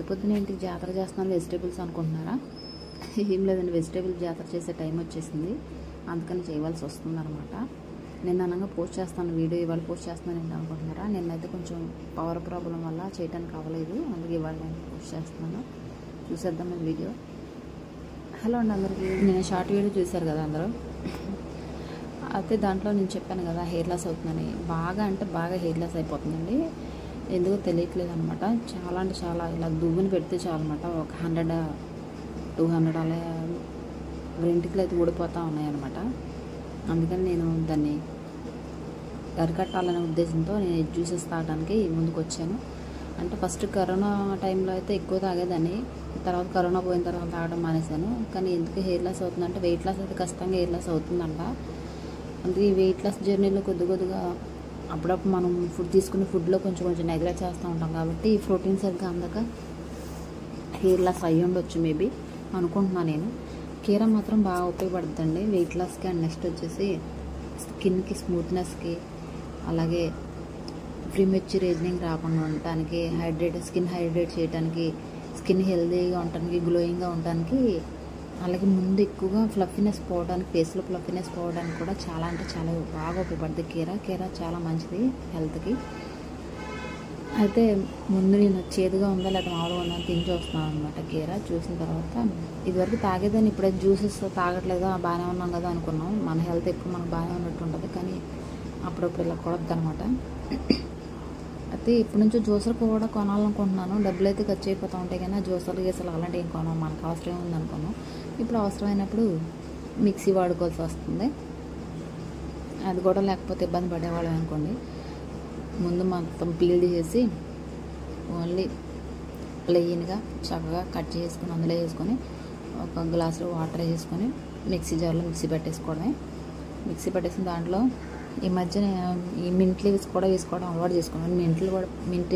పొద్దున ఇంటికి జాతర చేస్తున్నాను వెజిటేబుల్స్ అనుకుంటున్నారా? ఏం లేదండి, వెజిటేబుల్ జాతర చేసే టైం వచ్చేసింది, అందుకని చేయవలసి వస్తుంది అనమాట. నిన్న అనగా పోస్ట్ చేస్తాను వీడియో, ఇవాళ పోస్ట్ చేస్తున్నాను ఏంటి అనుకుంటున్నారా? నిన్నైతే కొంచెం పవర్ ప్రాబ్లం వల్ల చేయడానికి అవ్వలేదు, అందుకే ఇవాళ నేను పోస్ట్ చేస్తున్నాను. చూసేద్దాం ఈ వీడియో. హలో అండి అందరికీ. నేను షార్ట్ వీడియో చూశారు కదా అందరూ. అయితే దాంట్లో నేను చెప్పాను కదా హెయిర్ లాస్ అవుతుందని. బాగా అంటే బాగా హెయిర్ లాస్ అయిపోతుందండి, ఎందుకో తెలియట్లేదు అనమాట. చాలా అంటే చాలా ఇలా దువ్వుని పెడితే చాలన్నమాట, ఒక 100-200 అలా వెంట్రుకలు అయితే ఊడిపోతూ ఉన్నాయన్నమాట. అందుకని నేను దాన్ని అరికట్టాలనే ఉద్దేశంతో నేను జ్యూసెస్ తాగడానికి ముందుకు వచ్చాను. అంటే ఫస్ట్ కరోనా టైంలో అయితే ఎక్కువ తాగేదాన్ని, తర్వాత కరోనా పోయిన తర్వాత తాగడం మానేశాను. కానీ ఎందుకు హెయిర్ లాస్ అవుతుందంటే, వెయిట్ లాస్ అయితే ఖచ్చితంగా హెయిర్ లాస్ అవుతుందంట. అందుకే ఈ వెయిట్ లాస్ జర్నీలో కొద్దిగా అప్పుడప్పుడు మనం ఫుడ్ తీసుకునే ఫుడ్లో కొంచెం నెగ్లెక్ట్ చేస్తూ ఉంటాం కాబట్టి ఈ ప్రోటీన్ సరిగ్గా అందక హెయిర్ లాస్ అయ్యి ఉండొచ్చు మేబీ అనుకుంటున్నాను నేను. కీరా మాత్రం బాగా ఉపయోగపడుతుందండి వెయిట్ లాస్కి. అండ్ నెక్స్ట్ వచ్చేసి స్కిన్కి స్మూత్నెస్కి, అలాగే ప్రీమెచ్యూర్ ఏజింగ్ రాకుండా ఉండటానికి, స్కిన్ హైడ్రేట్ చేయడానికి, స్కిన్ హెల్తీగా ఉండటానికి, గ్లోయింగ్గా ఉండటానికి, అలాగే ముందు ఎక్కువగా ఫ్లఫీనెస్ పోవడానికి, ఫేస్లో ఫ్లఫీనెస్ పోవడానికి కూడా చాలా అంటే చాలా బాగా ఉపయోగపడుతుంది కీరా చాలా మంచిది హెల్త్కి. అయితే ముందు నేను చేదుగా ఉందా లేదా మామూలుగా ఉందా అని తిని చూస్తున్నాను అనమాట కీరా. చూసిన తర్వాత ఇదివరకు తాగేదాన్ని, ఇప్పుడైతే జ్యూసెస్ తాగట్లేదు, బాగానే ఉన్నాం కదా అనుకున్నాం. మన హెల్త్ ఎక్కువ మనకు బాగానే ఉన్నట్టు ఉంటుంది, కానీ అప్పుడప్పుడు ఇలా కూడద్దు అనమాట. అయితే ఇప్పటి నుంచో జ్యూసర్ కూడా కొనాలనుకుంటున్నాను. డబ్బులు అయితే ఖర్చు అయిపోతూ ఉంటాయి, కానీ జ్యూసర్లు గీసలు అలాంటివి ఏం కొనాం, మనకు అవసరం ఉంది అనుకున్నాం. ఇప్పుడు అవసరమైనప్పుడు మిక్సీ వాడుకోవాల్సి వస్తుంది. అది కూడా లేకపోతే ఇబ్బంది పడేవాళ్ళం అనుకోండి. ముందు మొత్తం పీల్ చేసి ఓన్లీ ప్లెయిన్గా చక్కగా కట్ చేసుకుని అందులో వేసుకొని ఒక గ్లాసులో వాటర్ వేసుకొని మిక్సీ జార్లో మిక్సీ పెట్టేసుకోవడమే. మిక్సీ పెట్టేసిన దాంట్లో ఈ మధ్యన ఈ మింట్ లీవ్స్ కూడా వేసుకోవడం అలవాటు చేసుకున్నాను. మింట్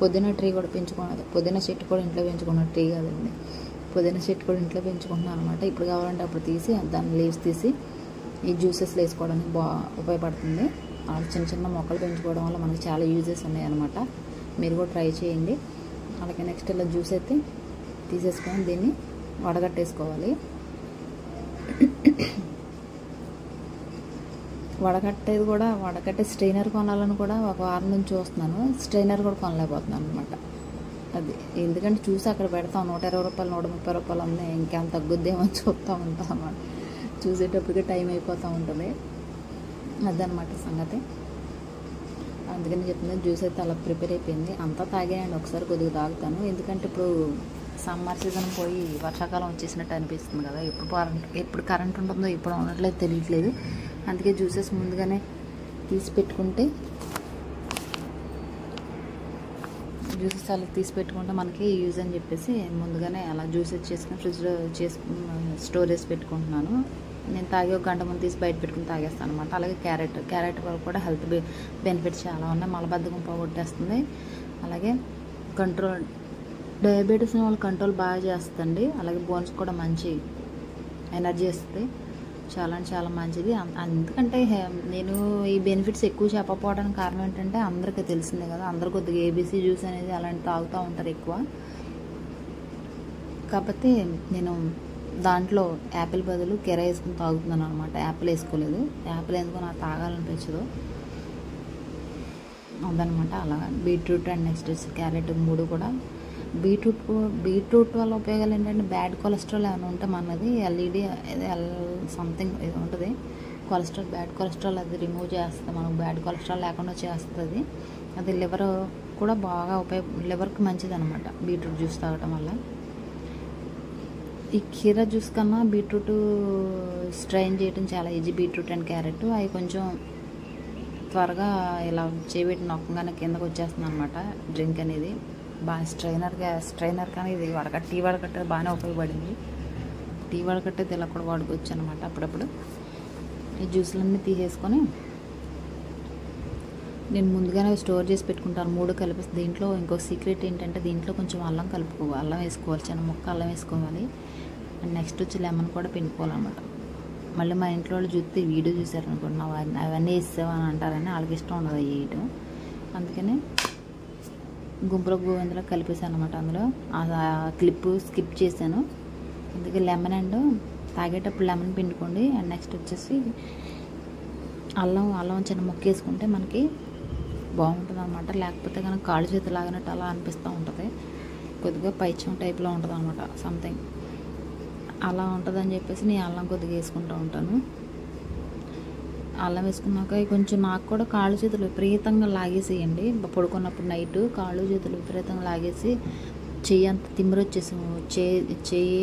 పుదీనా ట్రీ కూడా పెంచుకున్నది, పుదీనా చెట్టు కూడా ఇంట్లో పెంచుకున్న ట్రీ కాదండి, పుదీనా చెట్టు కూడా ఇంట్లో పెంచుకుంటున్నాను అనమాట. ఇప్పుడు కావాలంటే అప్పుడు తీసి దాని లీవ్స్ తీసి ఈ జ్యూసెస్లో వేసుకోవడానికి ఉపయోగపడుతుంది. చిన్న చిన్న మొక్కలు పెంచుకోవడం వల్ల మనకు చాలా యూజెస్ ఉన్నాయి అనమాట. మీరు కూడా ట్రై చేయండి. అలాగే నెక్స్ట్ ఇలా జ్యూస్ అయితే తీసేసుకొని దీన్ని వడగట్టేసుకోవాలి. వడగట్టే స్ట్రైనర్ కొనాలని కూడా ఒక వారం నుంచి చూస్తున్నాను, స్ట్రైనర్ కూడా కొనలేకపోతున్నాను అనమాట. అది ఎందుకంటే చూసి అక్కడ పెడతాం 120 రూపాయలు 130 రూపాయలు ఉంది, ఇంకేం తగ్గుద్దేమో అని చూస్తూ ఉంటాం అన్నమాట. చూసేటప్పటికి టైం అయిపోతూ ఉంటుంది, అదనమాట సంగతి. అందుకని చెప్తున్నాను, జ్యూస్ అయితే అలా ప్రిపేర్ అయిపోయింది. అంతా తాగానండి, ఒకసారి కొద్దిగా తాగుతాను. ఎందుకంటే ఇప్పుడు సమ్మర్ సీజన్ పోయి వర్షాకాలం వచ్చేసినట్టు అనిపిస్తుంది కదా, ఎప్పుడు కరెంట్ ఉంటుందో ఇప్పుడు ఉండట్లేదు తెలియట్లేదు. అందుకే జ్యూసెస్ ముందుగానే తీసి పెట్టుకుంటే మనకి యూజ్ అని చెప్పేసి ముందుగానే అలా జ్యూసెస్ చేసుకుని ఫ్రిడ్జ్లో స్టోరేజ్ పెట్టుకుంటున్నాను. నేను తాగే ఒక గంట ముందు తీసి బయట పెట్టుకుని తాగేస్తాను అనమాట. అలాగే క్యారెట్ కూడా హెల్త్ బెనిఫిట్స్ చాలా ఉన్నాయి. మలబద్ధకం పోగొట్టేస్తుంది, అలాగే డయాబెటీస్ వాళ్ళు కంట్రోల్ బాగా చేస్తుంది. అలాగే బోన్స్ కూడా మంచి ఎనర్జీ ఇస్తుంది, చాలా అంటే చాలా మంచిది. ఎందుకంటే నేను ఈ బెనిఫిట్స్ ఎక్కువ చెప్పకపోవడానికి కారణం ఏంటంటే అందరికీ తెలిసిందే కదా, అందరు కొద్దిగా ఏబీసీ జ్యూస్ అనేది అలాంటి తాగుతూ ఉంటారు ఎక్కువ. కాకపోతే నేను దాంట్లో యాపిల్ బదులు కీరా వేసుకుని తాగుతున్నాను అనమాట. యాపిల్ వేసుకోలేదు, యాపిల్ ఎందుకో నాకు తాగాలనిపించదు అదనమాట. అలా బీట్రూట్ అండ్ నెక్స్ట్ క్యారెట్ మూడు కూడా. బీట్రూట్ వల్ల ఉపయోగాలు ఏంటంటే బ్యాడ్ కొలెస్ట్రాల్ ఏమైనా ఉంటే మనది సంథింగ్ ఇది ఉంటుంది బ్యాడ్ కొలెస్ట్రాల్, అది రిమూవ్ చేస్తుంది, మనకు బ్యాడ్ కొలెస్ట్రాల్ లేకుండా చేస్తుంది. అది లివర్ కూడా బాగా లివర్కి మంచిది అనమాట బీట్రూట్ జ్యూస్ తాగటం వల్ల. ఈ కీరా జ్యూస్ కన్నా బీట్రూట్ స్ట్రైన్ చేయడం చాలా ఈజీ. బీట్రూట్ అండ్ క్యారెట్ అవి కొంచెం త్వరగా ఇలా చేయబెట్టి నొక్కగానే కిందకు వచ్చేస్తుంది అనమాట డ్రింక్ అనేది. బాగా స్ట్రైనర్ కానీ ఇది టీ వడకట్టే బాగానే ఉపయోగపడింది. టీ వడకట్టేది ఇలా కూడా వాడుకోవచ్చు అనమాట. అప్పుడప్పుడు ఈ జ్యూస్లన్నీ తీసేసుకొని నేను ముందుగానే స్టోర్ చేసి పెట్టుకుంటాను 3 కలిపి. దీంట్లో ఇంకో సీక్రెట్ ఏంటంటే దీంట్లో కొంచెం అల్లం వేసుకోవాలి, చిన్న ముక్క అల్లం వేసుకోవాలి. అండ్ నెక్స్ట్ వచ్చి లెమన్ కూడా పిండుకోవాలన్నమాట. మళ్ళీ మా ఇంట్లో వాళ్ళు చూస్తే వీడియో చూసారనుకుంటున్నావు అవన్నీ వేసావు అని అంటారని వాళ్ళకి ఇష్టం ఉండదు వేయటం. అందుకని గుంపులో గోవిందలో కలిపేసాను అనమాట. అందులో ఆ క్లిప్ స్కిప్ చేశాను. అందుకే లెమన్ అండ్ తాగేటప్పుడు లెమన్ పిండుకోండి. అండ్ నెక్స్ట్ వచ్చేసి అల్లం చిన్న ముక్క వేసుకుంటే మనకి బాగుంటుంది అనమాట. లేకపోతే కనుక కాళ్ళు చేతులు లాగినట్టు అలా అనిపిస్తూ ఉంటుంది. కొద్దిగా పైచ్యం టైప్లో ఉంటుంది అనమాట, సంథింగ్ అలా ఉంటుందని చెప్పేసి నేను అల్లం కొద్దిగా వేసుకుంటూ ఉంటాను. అల్లం వేసుకున్నాక కొంచెం నాకు కూడా కాళ్ళు చేతులు విపరీతంగా లాగేసేయండి. పడుకున్నప్పుడు నైట్ కాళ్ళు చేతులు విపరీతంగా లాగేసి చెయ్యి అంత తిమ్మిరి వచ్చేసి చెయ్యి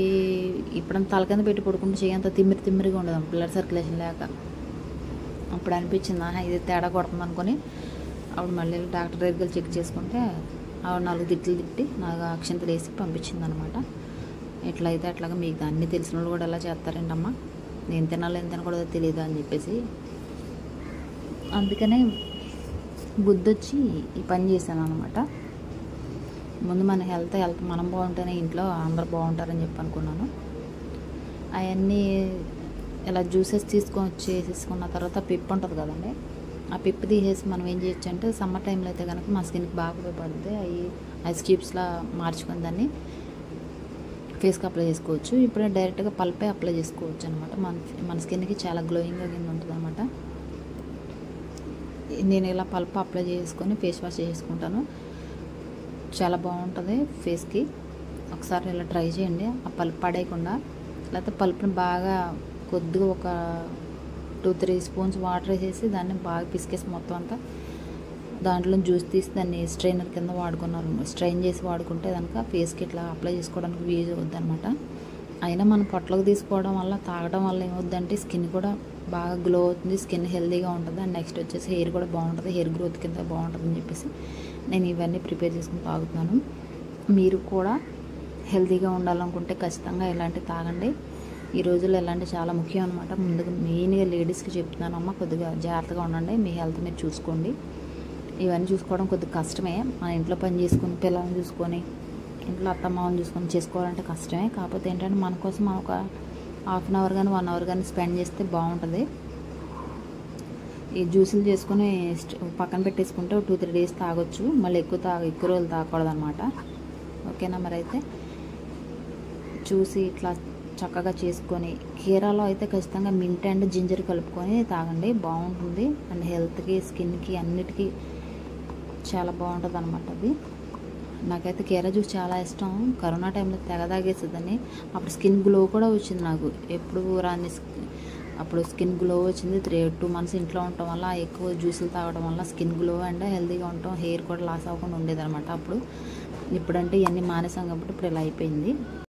ఇప్పుడంతా తల కింద పెట్టి పడుకుంటే చెయ్యి అంత తిమ్మిరిగా ఉండదు, బ్లడ్ సర్క్యులేషన్ లేక. అప్పుడు అనిపించింది ఇది తేడా కొడుతుంది అనుకొని అప్పుడు మళ్ళీ డాక్టర్ దగ్గరికి చెక్ చేసుకుంటే ఆవిడ 4 తిట్లు తిట్టి నాకు అక్షంతలు వేసి పంపించింది అనమాట. ఎట్లయితే అట్లాగా మీకు అన్నీ తెలిసిన వాళ్ళు కూడా ఎలా చేస్తారండి అమ్మ, నేను తినాలో ఏం తినకూడదో తెలియదు అని చెప్పేసి. అందుకనే బుద్ధొచ్చి ఈ పని చేశాను అనమాట. ముందు మన హెల్త్ మనం బాగుంటేనే ఇంట్లో అందరు బాగుంటారని చెప్పి అనుకున్నాను. అవన్నీ ఇలా జ్యూసెస్ చేసేసుకున్న తర్వాత పిప్ ఉంటుంది కదండి, ఆ పిప్ తీసేసి మనం ఏం చేయొచ్చు అంటే సమ్మర్ టైంలో అయితే కనుక మా స్కిన్కి బాగా ఉపయోగపడుతుంది. అవి ఐస్ క్యూబ్స్లా మార్చుకొని దాన్ని ఫేస్కి అప్లై చేసుకోవచ్చు. ఇప్పుడే డైరెక్ట్గా పల్పే అప్లై చేసుకోవచ్చు అనమాట. మన స్కిన్కి చాలా గ్లోయింగ్గా కింద ఉంటుంది అనమాట. నేను ఇలా పల్ప్ అప్లై చేసుకొని ఫేస్ వాష్ చేసుకుంటాను. చాలా బాగుంటుంది ఫేస్కి. ఒకసారి ఇలా ట్రై చేయండి. ఆ పల్ప్ పడేయకుండా, లేకపోతే పల్ప్ని బాగా కొద్దిగా ఒక 2-3 స్పూన్స్ వాటర్ వేసేసి దాన్ని బాగా పిసికేసి మొత్తం అంతా దాంట్లో జ్యూస్ తీసి దాన్ని స్ట్రైనర్ కింద స్ట్రైన్ చేసి వాడుకుంటే కనుక ఫేస్కి ఇట్లా అప్లై చేసుకోవడానికి యూజ్ అవుద్ది అనమాట. అయినా మనం పొట్టలకు తీసుకోవడం వల్ల తాగడం వల్ల ఏమవుద్దంటే స్కిన్ కూడా బాగా గ్లో అవుతుంది, స్కిన్ హెల్తీగా ఉంటుంది. అండ్ నెక్స్ట్ వచ్చేసి హెయిర్ కూడా బాగుంటుంది, హెయిర్ గ్రోత్ కింద బాగుంటుంది అని చెప్పేసి నేను ఇవన్నీ ప్రిపేర్ చేసుకుని తాగుతున్నాను. మీరు కూడా హెల్తీగా ఉండాలనుకుంటే ఖచ్చితంగా ఇలాంటివి తాగండి. ఈ రోజుల్లో ఇలాంటివి చాలా ముఖ్యం అనమాట. ముందుగా మెయిన్గా లేడీస్కి చెప్తున్నానమ్మా, కొద్దిగా జాగ్రత్తగా ఉండండి, మీ హెల్త్ మీరు చూసుకోండి. ఇవన్నీ చూసుకోవడం కొద్దిగా కష్టమే. మన ఇంట్లో పని చేసుకొని పిల్లల్ని చూసుకొని ఇంట్లో అత్తమ్మని చూసుకొని చేసుకోవాలంటే కష్టమే. కాకపోతే ఏంటంటే మన కోసం మనం ఒక ½ అవర్ కానీ 1 అవర్ కానీ స్పెండ్ చేస్తే బాగుంటుంది. ఈ జ్యూసులు చేసుకొని పక్కన పెట్టేసుకుంటే 2-3 డేస్ తాగొచ్చు. మళ్ళీ ఎక్కువ రోజులు తాగకూడదు అనమాట. ఓకేనా? మరి అయితే చూసి ఇట్లా చక్కగా చేసుకొని, కీరాలో అయితే ఖచ్చితంగా మింట్ అండ్ జింజర్ కలుపుకొని తాగండి, బాగుంటుంది. అండ్ హెల్త్కి స్కిన్కి అన్నిటికీ చాలా బాగుంటుంది అనమాట. అది నాకైతే కీరా జ్యూస్ చాలా ఇష్టం. కరోనా టైంలో తెగ తాగేసేదని. అప్పుడు స్కిన్ గ్లో కూడా వచ్చింది నాకు, ఎప్పుడు రాని అప్పుడు స్కిన్ గ్లో వచ్చింది. 2 months ఇంట్లో ఉండటం వల్ల, ఎక్కువ జ్యూసులు తాగడం వల్ల స్కిన్ గ్లో అండ్ హెల్తీగా ఉండటం, హెయిర్ కూడా లాస్ అవ్వకుండా ఉండేదన్నమాట అప్పుడు. ఇప్పుడంటే ఇవన్నీ మానేసాం కాబట్టి ఇప్పుడు ఇలా అయిపోయింది.